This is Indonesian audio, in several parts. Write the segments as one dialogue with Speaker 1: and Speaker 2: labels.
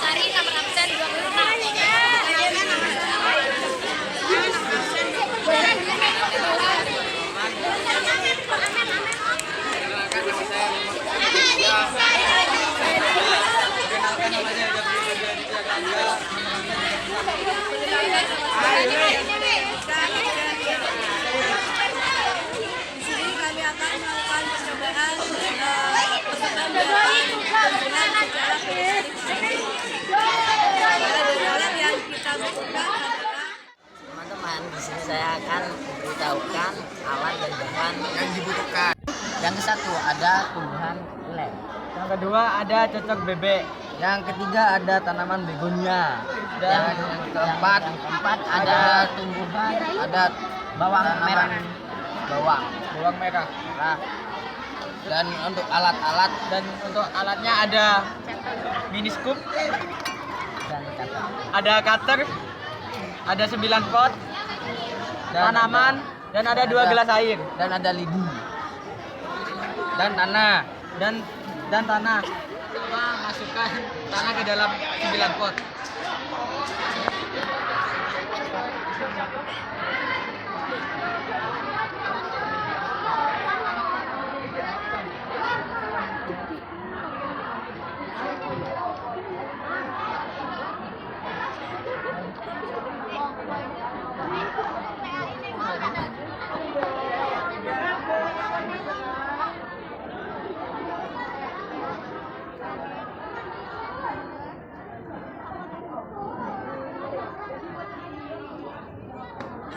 Speaker 1: Sari nomor absen 26.
Speaker 2: Di sini kami akan melakukan percobaan peserta penggunaan secara alat yang kita butuhkan adalah
Speaker 3: Teman-teman, di sini saya akan memberitahukan alat dan bahan
Speaker 4: yang dibutuhkan.
Speaker 3: Yang satu ada tumbuhan lem.
Speaker 4: Yang kedua ada cocok bebek. Yang ketiga ada tanaman begonia. Dan yang keempat
Speaker 3: ada tumbuhan
Speaker 4: ada
Speaker 3: bawang merah.
Speaker 4: bawang merah. Dan untuk alatnya ada mini scoop,
Speaker 3: Dan kata
Speaker 4: ada cutter, ada 9 pot, tanaman, dan ada 2 gelas air, dan ada lidi, dan tanah, dan tanah. Coba masukkan tanah ke dalam 9 pot.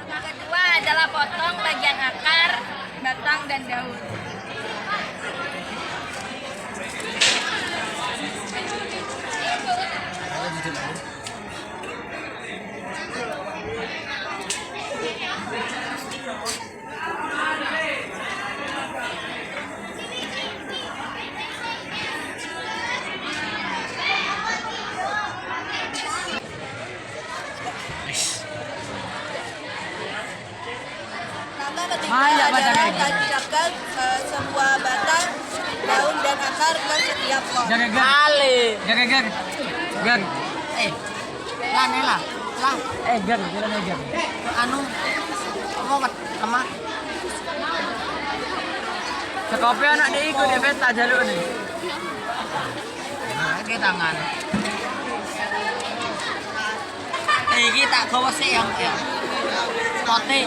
Speaker 1: Yang kedua adalah potong bagian akar, batang, dan daun.
Speaker 2: langkah ketiga adalah tancapkan sebuah batang, daun, dan akar ke setiap pot.
Speaker 4: Gan.
Speaker 3: lah.
Speaker 4: Gan, jalan aja.
Speaker 3: Anu ngowet sama
Speaker 4: Sekopi anak dia ikut dia peta jalur nih.
Speaker 3: lagi tangan. Iki tak gawa sik yang pote.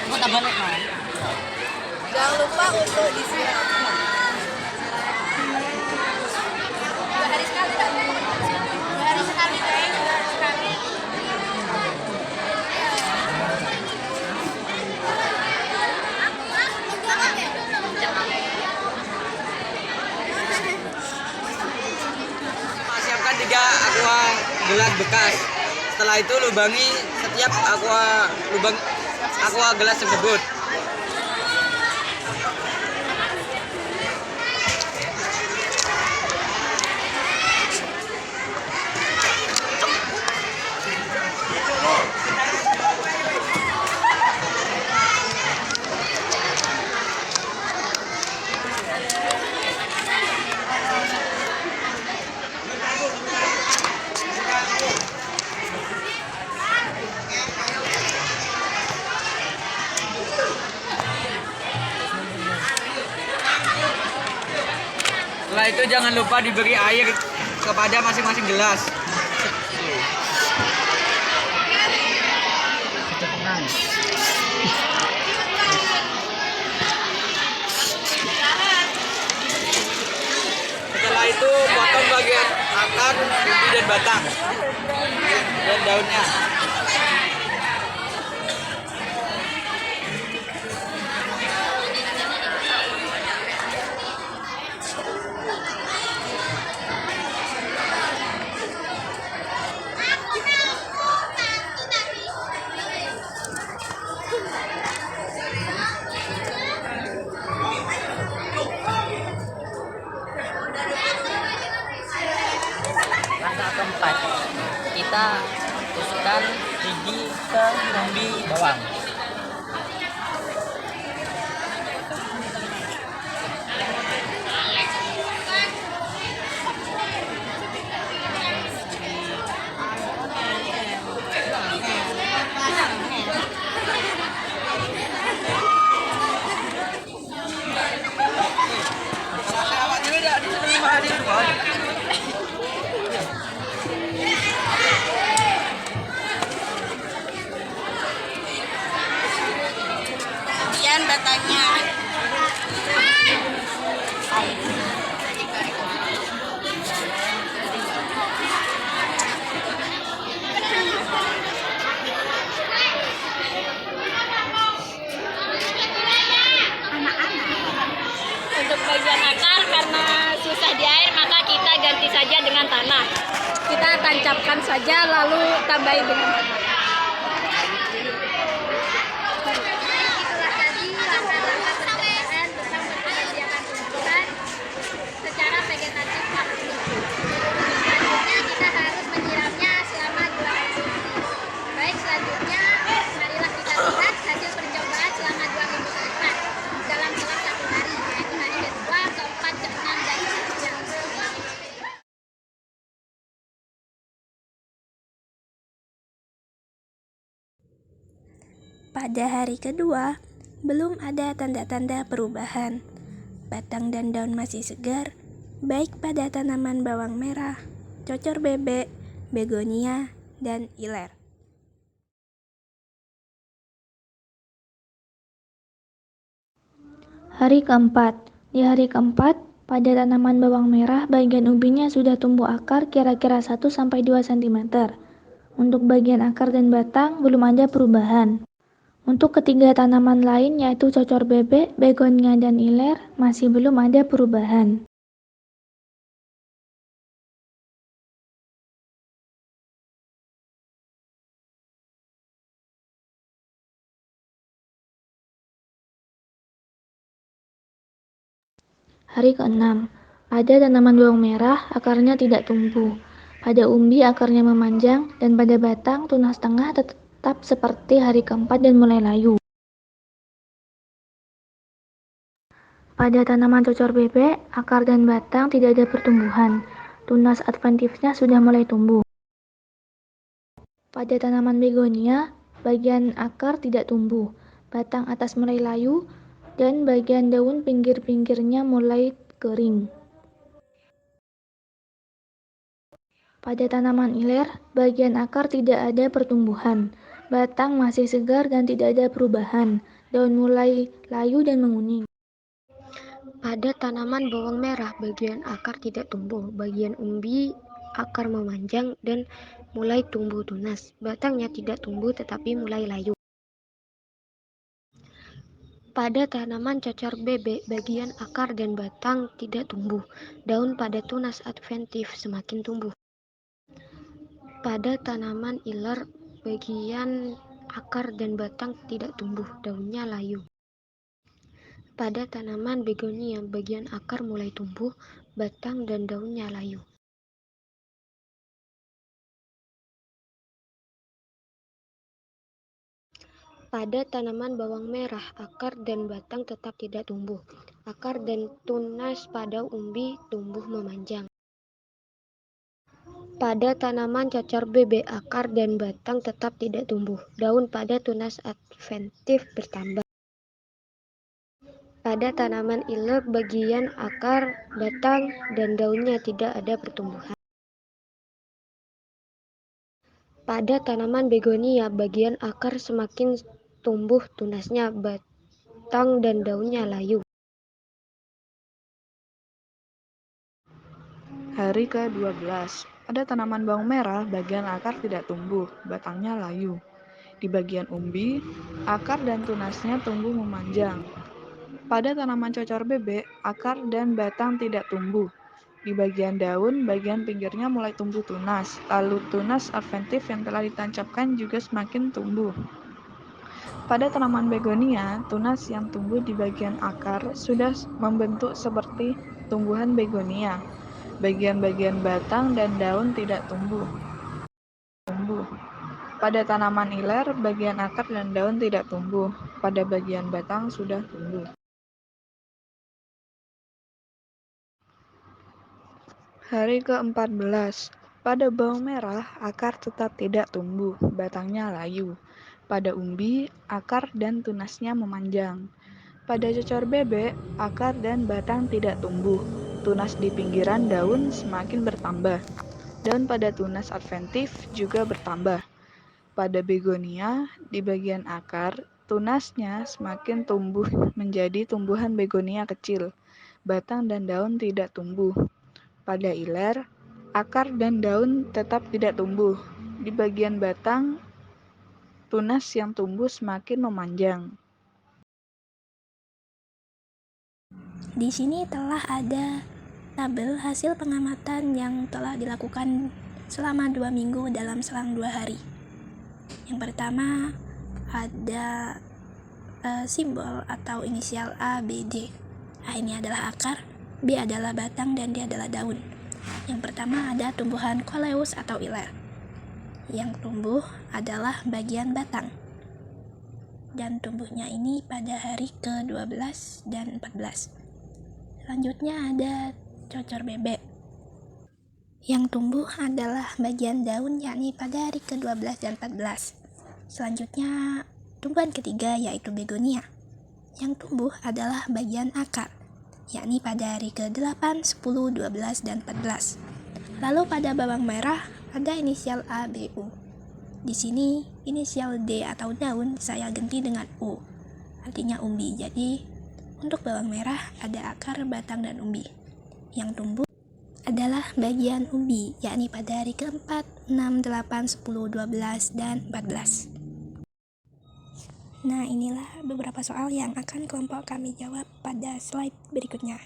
Speaker 3: Kok tak balik no.
Speaker 2: Jangan lupa untuk disiram.
Speaker 1: 2 hari sekali, 2 hari sekali, guys. 2 hari sekali.
Speaker 4: Siapkan 3 aqua gelas bekas. Setelah itu lubangi setiap aqua gelas tersebut. Setelah itu jangan lupa diberi air kepada masing-masing gelas. Setelah itu potong bagian akar, inti, dan batang dan daunnya.
Speaker 3: Langkah keempat, kita tusukkan biji ke umbi bawang.
Speaker 1: saja dengan tanah. Kita tancapkan saja lalu tambahi dengan tanah. Itulah tadi langkah-langkah pencegahan tentang penyediaan tumbuhan secara vegetatif. Selanjutnya kita harus menyiramnya selama 2 hari. Baik, selanjutnya marilah kita lihat hasil percobaan selama 2 minggu ke depan dalam selang 1 hari, yaitu hari kedua, keempat, keenam, dan seterusnya.
Speaker 5: Pada hari kedua, belum ada tanda-tanda perubahan. Batang dan daun masih segar, baik pada tanaman bawang merah, cocor bebek, begonia, dan iler.
Speaker 6: Hari keempat. Di hari keempat, pada tanaman bawang merah, bagian umbinya sudah tumbuh akar kira-kira 1-2 cm. Untuk bagian akar dan batang, belum ada perubahan. Untuk ketiga tanaman lain yaitu cocor bebek, begonia, dan iler, masih belum ada perubahan. Hari ke-6. Pada tanaman bawang merah, akarnya tidak tumbuh. Pada umbi, akarnya memanjang, dan pada batang, tunas tengah tetap seperti hari keempat dan mulai layu. Pada tanaman cocor bebek, akar dan batang tidak ada pertumbuhan. Tunas adventifnya sudah mulai tumbuh. Pada tanaman begonia, bagian akar tidak tumbuh, batang atas mulai layu, dan bagian daun pinggir-pinggirnya mulai kering. Pada tanaman iler, bagian akar tidak ada pertumbuhan, batang masih segar dan tidak ada perubahan, daun mulai layu dan menguning. Pada tanaman bawang merah, bagian akar tidak tumbuh, bagian umbi akar memanjang dan mulai tumbuh tunas. Batangnya tidak tumbuh tetapi mulai layu. Pada tanaman cocor bebek, bagian akar dan batang tidak tumbuh. Daun pada tunas adventif semakin tumbuh. Pada tanaman iler, bagian akar dan batang tidak tumbuh, daunnya layu. Pada tanaman begonia, bagian akar mulai tumbuh, batang dan daunnya layu. Pada tanaman bawang merah, akar dan batang tetap tidak tumbuh. Akar dan tunas pada umbi tumbuh memanjang. Pada tanaman cocor bebek, akar dan batang tetap tidak tumbuh. Daun pada tunas adventif bertambah. Pada tanaman iler, bagian akar, batang, dan daunnya tidak ada pertumbuhan. Pada tanaman begonia, bagian akar semakin tumbuh tunasnya, batang dan daunnya layu.
Speaker 7: Hari ke-12. Pada tanaman bawang merah, bagian akar tidak tumbuh, batangnya layu. Di bagian umbi, akar dan tunasnya tumbuh memanjang. Pada tanaman cocor bebek, akar dan batang tidak tumbuh. Di bagian daun, bagian pinggirnya mulai tumbuh tunas, lalu tunas adventif yang telah ditancapkan juga semakin tumbuh. Pada tanaman begonia, tunas yang tumbuh di bagian akar sudah membentuk seperti tumbuhan begonia. Bagian-bagian batang dan daun tidak tumbuh. Pada tanaman iler, bagian akar dan daun tidak tumbuh. Pada bagian batang sudah tumbuh. Hari ke-14. Pada bawang merah, akar tetap tidak tumbuh, batangnya layu. Pada umbi, akar dan tunasnya memanjang. Pada cocor bebek, akar dan batang tidak tumbuh. Tunas di pinggiran daun semakin bertambah. Daun pada tunas adventif juga bertambah. Pada begonia, di bagian akar, tunasnya semakin tumbuh menjadi tumbuhan begonia kecil. Batang dan daun tidak tumbuh. Pada iler, akar dan daun tetap tidak tumbuh. Di bagian batang, tunas yang tumbuh semakin memanjang.
Speaker 5: Di sini telah ada Tabel hasil pengamatan yang telah dilakukan selama 2 minggu dalam selang 2 hari. Yang pertama ada simbol atau inisial A, B, D. A ini adalah akar, B adalah batang, dan D adalah daun. Yang pertama ada tumbuhan coleus atau iler. Yang tumbuh adalah bagian batang. Dan tumbuhnya ini pada hari ke-12 dan 14. Selanjutnya ada cocor bebek. Yang tumbuh adalah bagian daun, yakni pada hari ke-12 dan 14. Selanjutnya tumbuhan ketiga yaitu begonia. Yang tumbuh adalah bagian akar, yakni pada hari ke-8, 10, 12, dan 14. Lalu pada bawang merah ada inisial A, B, U. Di sini inisial D atau daun saya ganti dengan U, artinya umbi. Jadi untuk bawang merah ada akar, batang, dan umbi. Yang tumbuh adalah bagian umbi, yakni pada hari ke-4, 6, 8, 10, 12, dan 14. Nah, inilah beberapa soal yang akan kelompok kami jawab pada slide berikutnya.